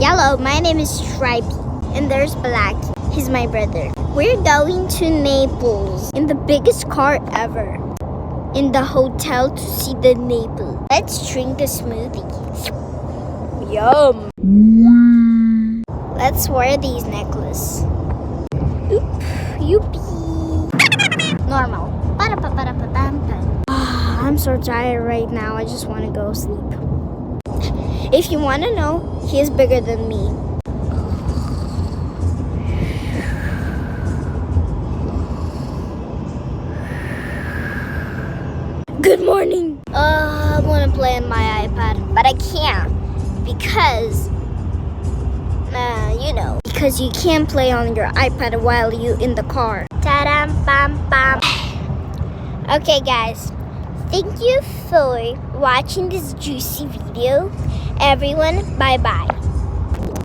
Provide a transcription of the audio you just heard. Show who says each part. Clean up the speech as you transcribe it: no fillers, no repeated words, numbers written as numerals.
Speaker 1: Yellow, my name is Stripey. And there's Black, he's my brother. We're going to Naples in the biggest car ever. In the hotel to see the Naples. Let's drink the smoothie. Yum. Let's wear these necklaces. Oop, youpee. Normal. I'm so tired right now. I just want to go sleep. If you want to know, he is bigger than me. Good morning. I want to play on my iPad, but I can't because, because you can't play on your iPad while you in the car. Ta-dam, bam, bam. Okay, guys. Thank you for watching this juicy video. Everyone, bye-bye.